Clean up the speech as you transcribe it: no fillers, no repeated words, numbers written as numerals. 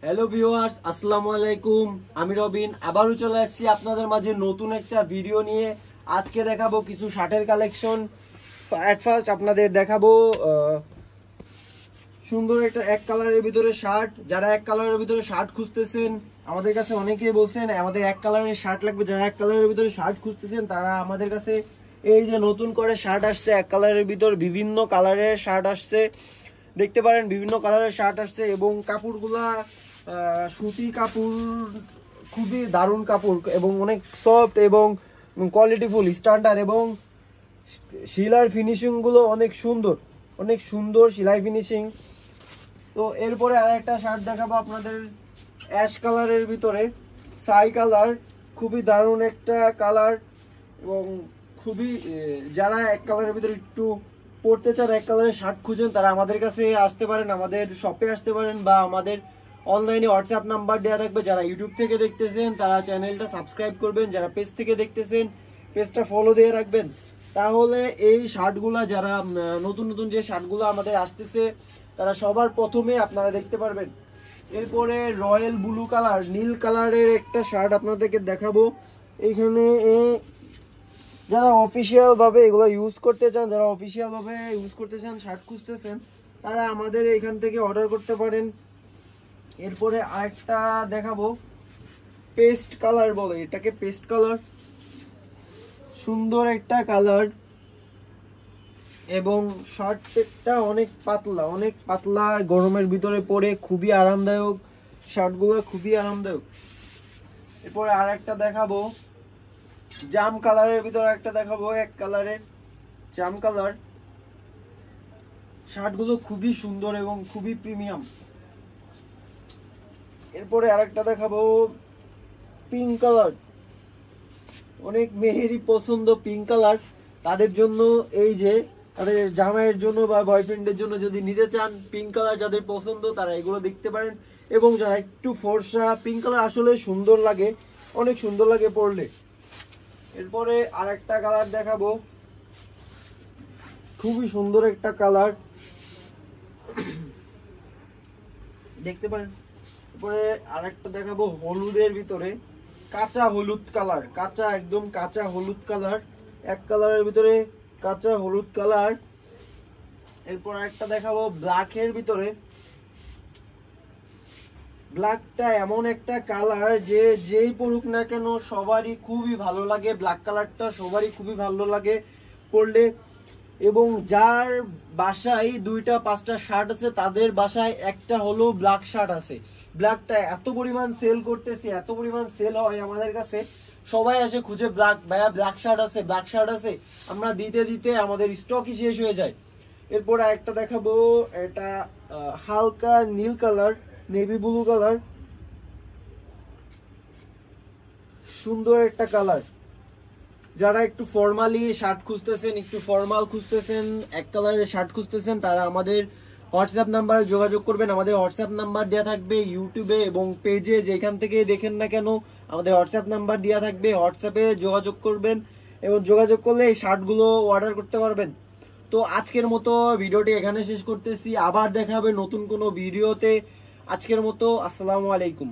Hello viewers, আসসালামু আলাইকুম। আমি রবিন আবারও চলে আসছি আপনাদের মাঝে নতুন একটা ভিডিও নিয়ে। আজকে দেখাবো কিছু শার্টের কালেকশন। এট ফার্স্ট আপনাদের দেখাবো সুন্দর একটা এক কালারের ভিতরে শার্ট। যারা এক কালারের ভিতরে শার্ট খুঁজতেছেন, আমাদের কাছে অনেকেই বলছেন আমাদের এক কালারের শার্ট লাগবে। যারা এক কালারের ভিতরে শার্ট খুঁজতেছেন তারা আমাদের কাছে এই যে নতুন করে শার্ট আসছে, এক কালারের ভিতর বিভিন্ন কালারের শার্ট আসছে, দেখতে পারেন বিভিন্ন কালারের শার্ট আসছে। এবং কাপড়গুলা সুতি কাপড়, খুবই দারুণ কাপড় এবং অনেক সফট এবং কোয়ালিটিফুল স্ট্যান্ডার্ড, এবং সেলাই ফিনিশিংগুলো অনেক সুন্দর, অনেক সুন্দর সেলাই ফিনিশিং। তো এরপরে আর একটা শার্ট দেখাবো আপনাদের অ্যাশ কালারের ভিতরে, সাই কালার, খুবই দারুণ একটা কালার। এবং খুবই যারা এক কালারের ভিতরে একটু পরতে চান, এক কালারের শার্ট খুঁজেন, তারা আমাদের কাছে আসতে পারেন, আমাদের শপে আসতে পারেন, বা আমাদের অনলাইনে হোয়াটসঅ্যাপ নাম্বার দেওয়া থাকবে। যারা ইউটিউব থেকে দেখতেছেন তারা চ্যানেলটা সাবস্ক্রাইব করবেন, যারা পেজ থেকে দেখতেছেন পেজটা ফলো দিয়ে রাখবেন। তাহলে এই শার্টগুলা, যারা নতুন নতুন যে শার্টগুলো আমাদের আসতেছে, তারা সবার প্রথমে আপনারা দেখতে পারবেন। এরপরে রয়্যাল ব্লু কালার, নীল কালারের একটা শার্ট আপনাদেরকে দেখাবো। এইখানে যারা অফিসিয়াল ভাবে এগুলো ইউজ করতে চান, যারা অফিসিয়াল ভাবে ইউজ করতে চান, শার্ট খুঁজতেছেন, তারা আমাদের এখান থেকে অর্ডার করতে পারেন। এরপরে আরেকটা দেখাবো, পেস্ট কালার বলে এটাকে, পেস্ট কালার, সুন্দর একটা কালার। এবং শার্টটা অনেক পাতলা, অনেক পাতলা, গরমের ভিতরে পরে খুবই আরামদায়ক, শার্টগুলো খুবই আরামদায়ক। এরপরে আর একটা দেখাবো, জাম কালারের ভিতরে একটা দেখাবো, এক কালারের জাম কালার। শার্টগুলো খুবই সুন্দর এবং খুবই প্রিমিয়াম। এরপরে আরেকটা দেখাবো, পিঙ্ক কালার, অনেক মেহেরি পছন্দ পিঙ্ক কালার। তাদের জন্য এই যে তাদের জামাইয়ের জন্য বা বয়ফ্রেন্ডের জন্য যদি নিতে চান, পিঙ্ক কালার যাদের পছন্দ তারা এগুলো দেখতে পারেন। এবং যারা একটু ফর্সা, পিঙ্ক কালার আসলে সুন্দর লাগে, অনেক সুন্দর লাগে পরলে। এরপরে আরেকটা কালার দেখাবো, খুবই সুন্দর একটা কালার, দেখতে পারেন। এরপরে আরেকটা দেখাবো হলুদের ভিতরে, কাঁচা হলুদ কালার, কাঁচা একদম কাঁচা হলুদ কালার, এক কালারের ভিতরে কাঁচা হলুদ কালার। এরপর একটা দেখাবো ব্ল্যাকের ভিতরে। ব্ল্যাকটা এমন একটা কালার যে যেই পরুক না কেন সবারই খুবই ভালো লাগে, ব্ল্যাক কালারটা সবারই খুবই ভালো লাগে পরলে। এবং যার বাসায় 2টা-5টা শার্ট আছে, তাদের বাসায় একটা হলো ব্ল্যাক শার্ট আছে। ব্ল্যাকটা এত পরিমাণ সেল করতেছে, এত পরিমাণ সেল হয় আমাদের কাছে, সবাই আসে খুঁজে ব্ল্যাক, ভাইয়া ব্ল্যাক শার্ট আছে, ব্ল্যাক শার্ট আছে। আমরা দিতে দিতে আমাদের স্টকই শেষ হয়ে যায়। এরপর একটা দেখাবো, এটা হালকা নীল কালার, নেভি ব্লু কালার, সুন্দর একটা কালার। যারা একটু ফর্মালি শার্ট খুঁজতেছেন, একটু ফর্মাল খুঁজতেছেন, এক কালারের শার্ট খুঁজতেছেন, তারা আমাদের হোয়াটসঅ্যাপ নাম্বারে যোগাযোগ করবেন। আমাদের হোয়াটসঅ্যাপ নাম্বার দেওয়া থাকবে ইউটিউবে এবং পেজে, যেখান থেকে দেখেন না কেন আমাদের হোয়াটসঅ্যাপ নাম্বার দেওয়া থাকবে। হোয়াটসঅ্যাপে যোগাযোগ করবেন এবং যোগাযোগ করলে এই শার্টগুলো অর্ডার করতে পারবেন। তো আজকের মতো ভিডিওটি এখানে শেষ করতেছি, আবার দেখা হবে নতুন কোনো ভিডিওতে। আজকের মতো আসসালামু আলাইকুম।